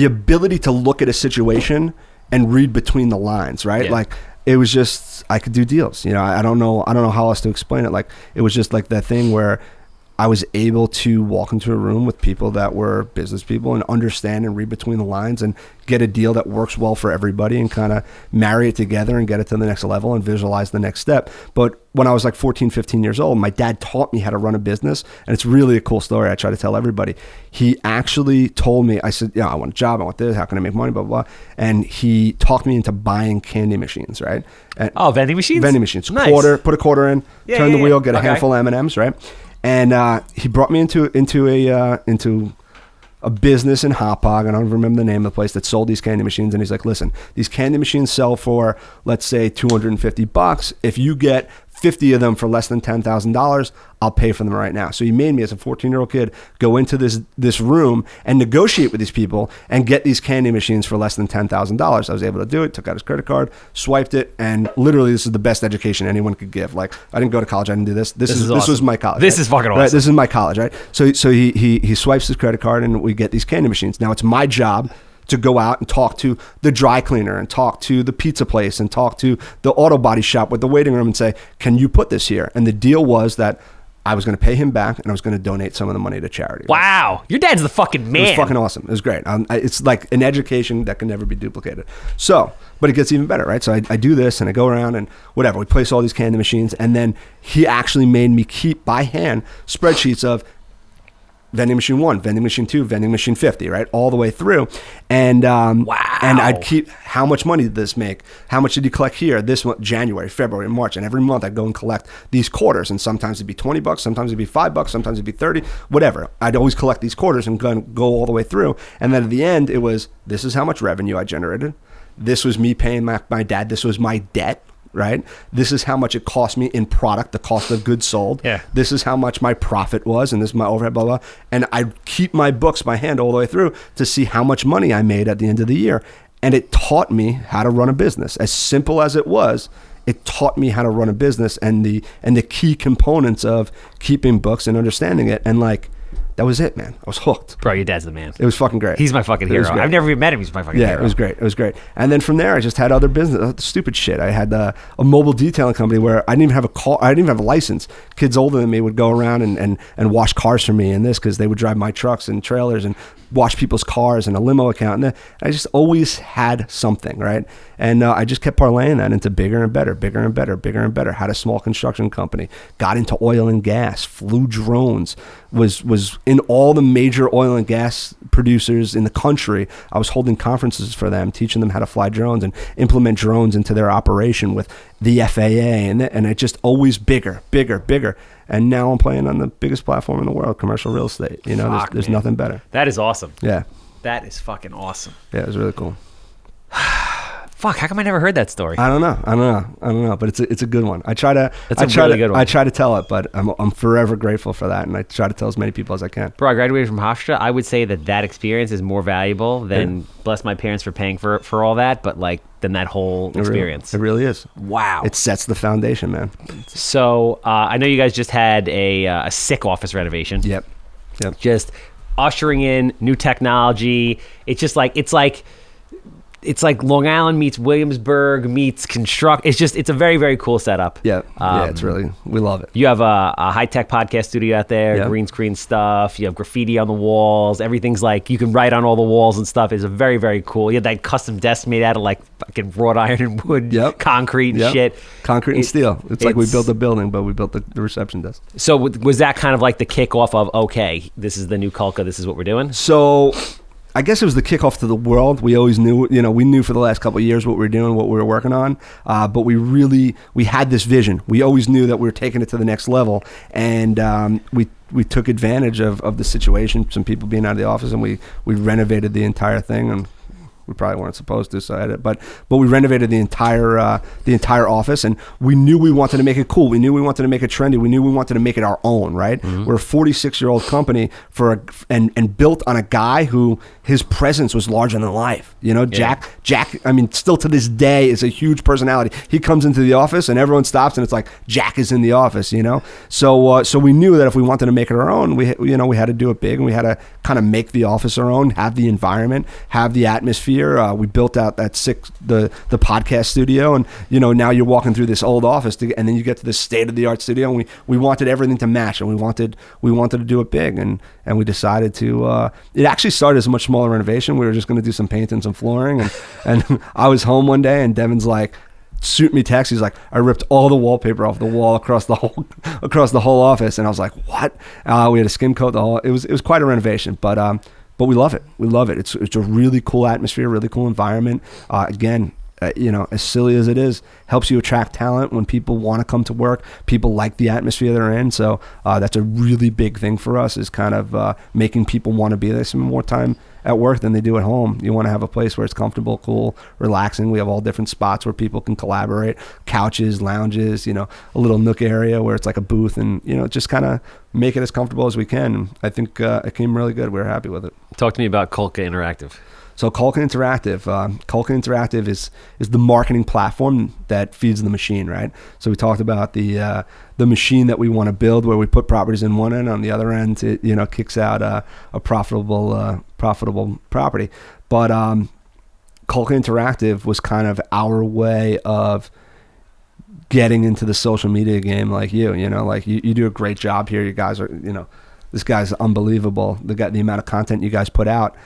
ability to look at a situation and read between the lines, right? Yeah. Like it was just, I could do deals. I don't know how else to explain it. Like it was just like that thing where I was able to walk into a room with people that were business people and understand and read between the lines and get a deal that works well for everybody and kind of marry it together and get it to the next level and visualize the next step. But when I was like 14, 15 years old, my dad taught me how to run a business. And it's really a cool story. I try to tell everybody. He actually told me, I said, I want a job. I want this. How can I make money? Blah, blah, blah. And he talked me into buying candy machines, right? And vending machines? Vending machines. Nice. Put a quarter in, turn the wheel, get a handful of M&Ms, right? And he brought me into a business in Hauppauge, and I don't remember the name of the place that sold these candy machines. And he's like, listen, these candy machines sell for, let's say, $250. If you get 50 of them for less than $10,000, I'll pay for them right now. So he made me, as a 14-year-old kid, go into this room and negotiate with these people and get these candy machines for less than $10,000. I was able to do it, took out his credit card, swiped it, and literally this is the best education anyone could give. Like, I didn't go to college, I didn't do this. This awesome. was my college. This right? is fucking awesome. Right? This is my college, right? So he swipes his credit card and we get these candy machines. Now it's my job to go out and talk to the dry cleaner and talk to the pizza place and talk to the auto body shop with the waiting room and say, can you put this here? And the deal was that I was going to pay him back and I was going to donate some of the money to charity. Wow. Your dad's the fucking man. It was fucking awesome. It was great. It's like an education that can never be duplicated. So, but it gets even better, right? So I do this and I go around and whatever. We place all these candy machines, and then he actually made me keep by hand spreadsheets of vending machine 1, vending machine 2, vending machine 50, right? All the way through. And wow. And I'd keep, how much money did this make? How much did he collect here? This month, January, February, March. And every month I'd go and collect these quarters. And sometimes it'd be $20, sometimes it'd be $5, sometimes it'd be 30, whatever. I'd always collect these quarters and go all the way through. And then at the end, it was, this is how much revenue I generated. This was me paying my dad. This was my debt. Right? This is how much it cost me in product, the cost of goods sold. Yeah. This is how much my profit was, and this is my overhead, blah, blah. And I keep my books by hand all the way through to see how much money I made at the end of the year. And it taught me how to run a business. As simple as it was, it taught me how to run a business and the key components of keeping books and understanding it. And like, that was it, man. I was hooked. Bro, your dad's the man. It was fucking great. He's my fucking hero. I've never even met him. He's my fucking hero. Yeah, it was great. It was great. And then from there, I just had other business, stupid shit. I had a mobile detailing company where I didn't even have a car. I didn't even have a license. Kids older than me would go around and wash cars for me and this, because they would drive my trucks and trailers and wash people's cars and a limo account. And I just always had something, right? And I just kept parlaying that into bigger and better, bigger and better, bigger and better. Had a small construction company, got into oil and gas, flew drones, was in all the major oil and gas producers in the country. I was holding conferences for them, teaching them how to fly drones and implement drones into their operation with the FAA. And it just always bigger, bigger, bigger. And now I'm playing on the biggest platform in the world, commercial real estate. You know, there's nothing better. That is awesome. Yeah. That is fucking awesome. Yeah, it was really cool. Fuck, how come I never heard that story? I don't know, but it's a good one. I try to good one. I try to tell it, but I'm forever grateful for that, and I try to tell as many people as I can. Bro, I graduated from Hofstra. I would say that experience is more valuable than, bless my parents for paying for all that, but like than that whole experience. It really is. Wow. It sets the foundation, man. So I know you guys just had a sick office renovation. Yep. Just ushering in new technology. It's like Long Island meets Williamsburg meets construct. It's a very, very cool setup. Yeah. It's really, we love it. You have a high-tech podcast studio out there, yeah. Green screen stuff. You have graffiti on the walls. Everything's like, you can write on all the walls and stuff. It's a very, very cool. You have that custom desk made out of like fucking wrought iron and wood, concrete and shit. Concrete and steel. It's like we built a building, but we built the reception desk. So was that kind of like the kickoff of, okay, this is the new Kulka, this is what we're doing? So I guess it was the kickoff to the world. We always knew, we knew for the last couple of years what we were doing, what we were working on. But we had this vision. We always knew that we were taking it to the next level. And we took advantage of the situation, some people being out of the office, and we renovated the entire thing. And we probably weren't supposed to, so I had it, but we renovated the entire office, and we knew we wanted to make it cool. We knew we wanted to make it trendy. We knew we wanted to make it our own, right? Mm-hmm. We're a 46-year-old company and built on a guy who his presence was larger than life. Jack. I mean, still to this day is a huge personality. He comes into the office and everyone stops, and it's like Jack is in the office. So we knew that if we wanted to make it our own, we had to do it big, and we had to kind of make the office our own, have the environment, have the atmosphere. We built out the podcast studio, and now you're walking through this old office, and then you get to this state-of-the-art studio, and we wanted everything to match, and we wanted to do it big, and we decided to. It actually started as a much smaller renovation. We were just going to do some paint and some flooring, and I was home one day, and Devin's like, shoot me text. He's like, I ripped all the wallpaper off the wall across the whole office, and I was like, what? We had to skim coat the whole. It was quite a renovation, but we love it. We love it. It's a really cool atmosphere, really cool environment. Again, as silly as it is, helps you attract talent when people want to come to work. People like the atmosphere they're in. So that's a really big thing for us, is kind of making people want to be there. Some more time at work than they do at home. You want to have a place where it's comfortable, cool, relaxing. We have all different spots where people can collaborate, couches, lounges, a little nook area where it's like a booth, and just kind of make it as comfortable as we can. I think it came really good. We were happy with it. Talk to me about Kulka Interactive. So Kulka Interactive is the marketing platform that feeds the machine, right? So we talked about the machine that we want to build, where we put properties in one end, on the other end it kicks out a profitable property. But Kulka Interactive was kind of our way of getting into the social media game, like you do a great job here. You guys are, this guy's unbelievable. The amount of content you guys put out.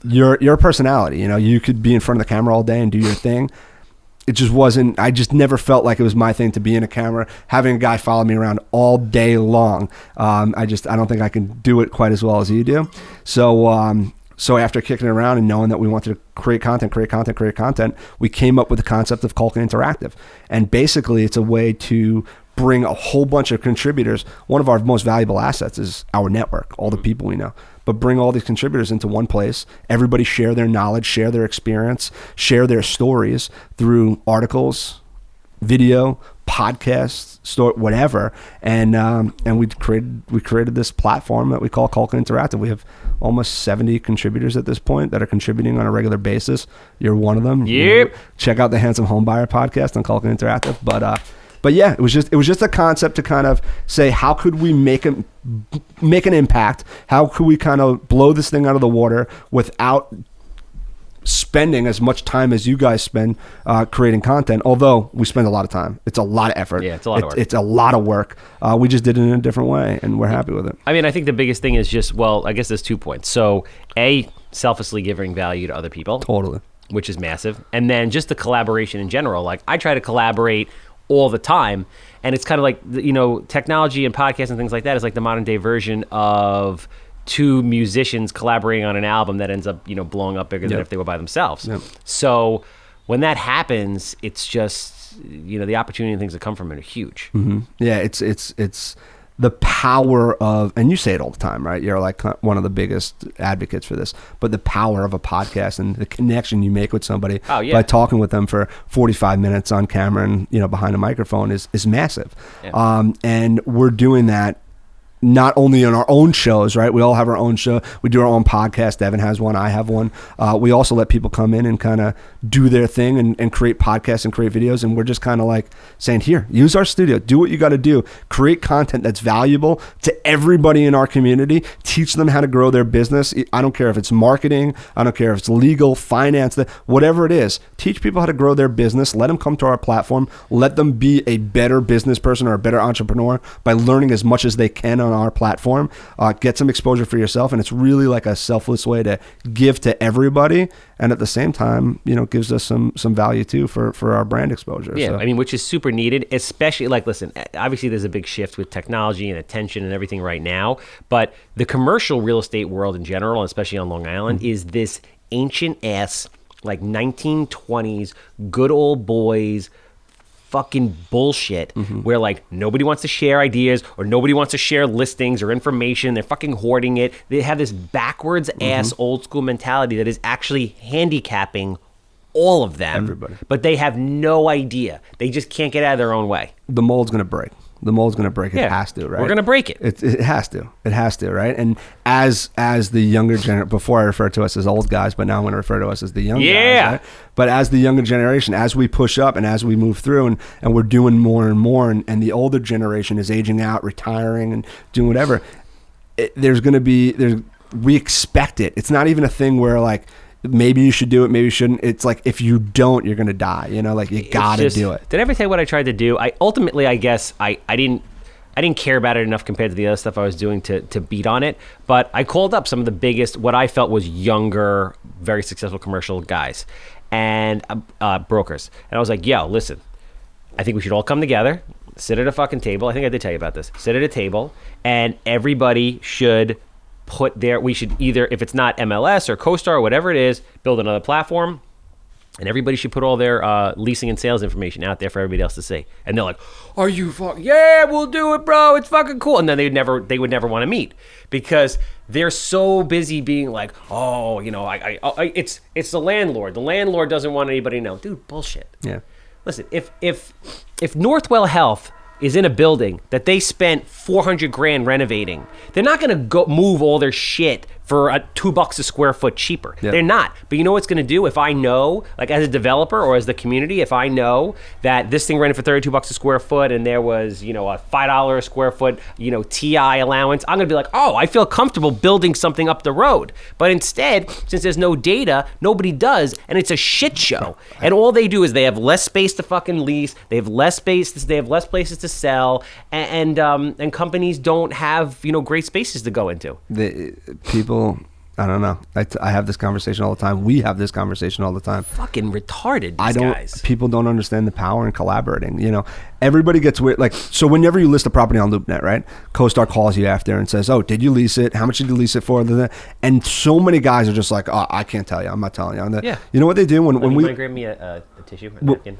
Your personality, you could be in front of the camera all day and do your thing. It just wasn't, I just never felt like it was my thing to be in a camera, having a guy follow me around all day long. I don't think I can do it quite as well as you do. So after kicking it around and knowing that we wanted to create content, we came up with the concept of Kulka Interactive. And basically it's a way to bring a whole bunch of contributors. One of our most valuable assets is our network, all the people we know. But bring all these contributors into one place. Everybody share their knowledge, share their experience, share their stories through articles, video, podcasts, whatever. And we created this platform that we call Kulka Interactive. We have almost 70 contributors at this point that are contributing on a regular basis. You're one of them. Yep. Check out the Handsome Homebuyer podcast on Kulka Interactive. But yeah, it was just a concept to kind of say, how could we make an impact? How could we kind of blow this thing out of the water without spending as much time as you guys spend creating content? Although we spend a lot of time, it's a lot of effort. Yeah, it's a lot of work. It's a lot of work. We just did it in a different way, and we're happy with it. I mean, I think the biggest thing is just, I guess there's 2 points. So, selflessly giving value to other people, totally, which is massive, and then just the collaboration in general. Like, I try to collaborate all the time, and it's kind of like, technology and podcasts and things like that is like the modern day version of two musicians collaborating on an album that ends up blowing up bigger than if they were by themselves. Yep. So when that happens, it's just the opportunity and things that come from it are huge. Mm-hmm. Yeah, it's the power of, and you say it all the time, right? You're like one of the biggest advocates for this, but the power of a podcast and the connection you make with somebody by talking with them for 45 minutes on camera and behind a microphone is massive. Yeah. And we're doing that not only on our own shows, right? We all have our own show. We do our own podcast. Devin has one. I have one. We also let people come in and kind of do their thing and create podcasts and create videos. And we're just kind of like saying, here, use our studio. Do what you got to do. Create content that's valuable to everybody in our community. Teach them how to grow their business. I don't care if it's marketing. I don't care if it's legal, finance, whatever it is. Teach people how to grow their business. Let them come to our platform. Let them be a better business person or a better entrepreneur by learning as much as they can on our platform, get some exposure for yourself, and it's really like a selfless way to give to everybody, and at the same time, gives us some value too for our brand exposure. Yeah, So. I mean, which is super needed, especially listen, obviously there's a big shift with technology and attention and everything right now, but the commercial real estate world in general, and especially on Long Island, is this ancient ass, 1920s, good old boys, fucking bullshit where nobody wants to share ideas or nobody wants to share listings or information. They're fucking hoarding it. They have this backwards ass old school mentality that is actually handicapping all of them. Everybody. But they have no idea. They just can't get out of their own way. The mold's going to break. The mold's going to break. It Yeah, has to, right? We're going to break it. It has to. It has to, right? And as the younger generation, before I refer to us as old guys, but now I'm going to refer to us as the young guys, right? But as the younger generation, as we push up and as we move through and we're doing more and more, and the older generation is aging out, retiring and doing whatever, we expect it. It's not even a thing where maybe you should do it, maybe you shouldn't. It's if you don't, you're going to die. You got to do it. Did I ever tell you what I tried to do? I guess I didn't care about it enough compared to the other stuff I was doing to beat on it. But I called up some of the biggest, what I felt was younger, very successful commercial guys and brokers. And I was like, yo, listen, I think we should all come together, sit at a fucking table. I think I did tell you about this. Sit at a table, and everybody should we should either, if it's not MLS or CoStar or whatever it is, build another platform, and everybody should put all their leasing and sales information out there for everybody else to see. And they're like, are you fucking, yeah, we'll do it, bro, it's fucking cool. And then they would never want to meet because they're so busy being like, oh, it's the landlord. The landlord doesn't want anybody to know. Dude, bullshit. Yeah. Listen, if Northwell Health is in a building that they spent $400,000 renovating, they're not going to go move all their shit for $2 a square foot cheaper. Yep. They're not. But you know what's going to do? If I know, as a developer or as the community, if I know that this thing rented for $32 a square foot and there was, a $5 a square foot, TI allowance, I'm going to be like, oh, I feel comfortable building something up the road. But instead, since there's no data, nobody does, and it's a shit show. And all they do is they have less space to fucking lease, they have less space, they have less places to sell, and companies don't have, great spaces to go into. The people, I don't know. I have this conversation all the time. We have this conversation all the time. Fucking retarded, these guys. People don't understand the power in collaborating. Everybody gets weird. So whenever you list a property on LoopNet, right? CoStar calls you after and says, oh, did you lease it? How much did you lease it for? And so many guys are just like, oh, I can't tell you. I'm not telling you. Yeah. You know what they do when we... You might grab me a tissue? A napkin?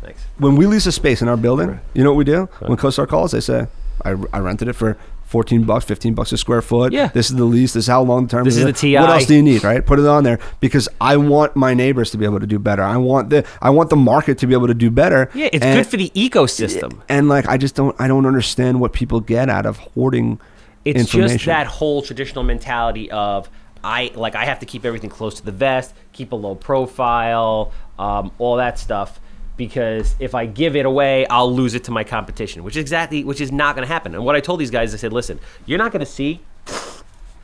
Thanks. When we lease a space in our building, you know what we do? When CoStar calls, they say, I rented it for $14, $15 a square foot. Yeah. This is the lease. This is how long term. This is the TI. What else do you need, right? Put it on there because I want my neighbors to be able to do better. I want the market to be able to do better. Yeah, it's good for the ecosystem. And I don't understand what people get out of hoarding information. It's just that whole traditional mentality of I have to keep everything close to the vest, keep a low profile, all that stuff. Because if I give it away, I'll lose it to my competition, which is not going to happen. And what I told these guys, I said, listen, you're not going to see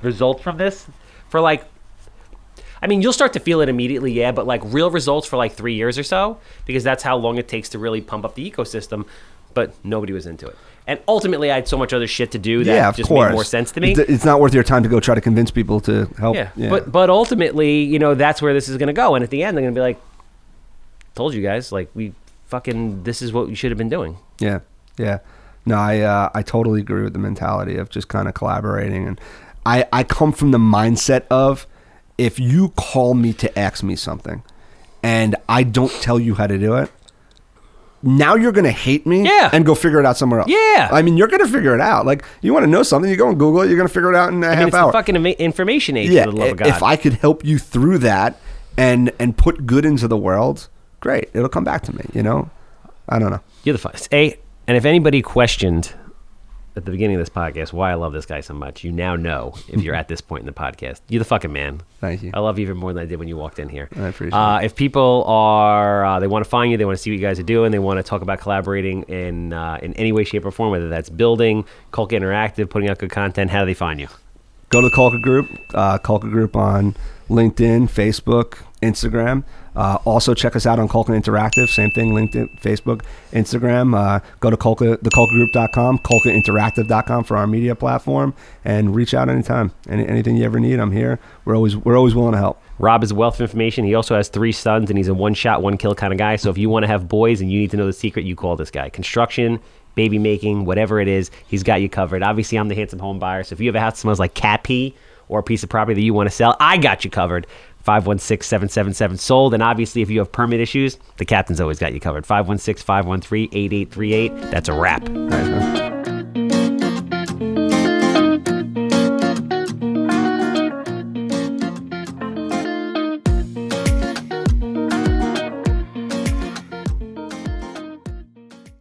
results from this for you'll start to feel it immediately, yeah, but real results for 3 years or so, because that's how long it takes to really pump up the ecosystem. But nobody was into it. And ultimately, I had so much other shit to do that just made more sense to me. It's not worth your time to go try to convince people to help. Yeah. But ultimately, that's where this is going to go. And at the end, they're going to be like, told you guys, this is what you should have been doing. Yeah. No, I totally agree with the mentality of just kind of collaborating. And I come from the mindset of, if you call me to ask me something and I don't tell you how to do it, now you're going to hate me and go figure it out somewhere else. Yeah. I mean, you're going to figure it out. You want to know something, you go and Google it, you're going to figure it out in a half hour. It's the fucking information age, for the love of God. If I could help you through that and put good into the world, great. It'll come back to me, I don't know. You're the funnest. And if anybody questioned at the beginning of this podcast why I love this guy so much, you now know if you're at this point in the podcast. You're the fucking man. Thank you. I love you even more than I did when you walked in here. I appreciate it. If people are, they want to find you, they want to see what you guys are doing, they want to talk about collaborating in any way, shape, or form, whether that's building, Kulka Interactive, putting out good content, how do they find you? Go to the Kulka Group on LinkedIn, Facebook, Instagram. Also check us out on Kulka Interactive. Same thing, LinkedIn, Facebook, Instagram. Go to thekulkagroup.com, kulkainteractive.com for our media platform, and reach out anytime. Anything you ever need, I'm here. We're always willing to help. Rob is a wealth of information. He also has 3 sons, and he's a one-shot, one-kill kind of guy. So if you want to have boys and you need to know the secret, you call this guy. Construction, baby making, whatever it is, he's got you covered. Obviously, I'm the Handsome Home Buyer. So if you have a house that smells like cat pee or a piece of property that you want to sell, I got you covered. 516-777-SOLD. And obviously, if you have permit issues, the captain's always got you covered. 516-513-8838. That's a wrap. All right, man.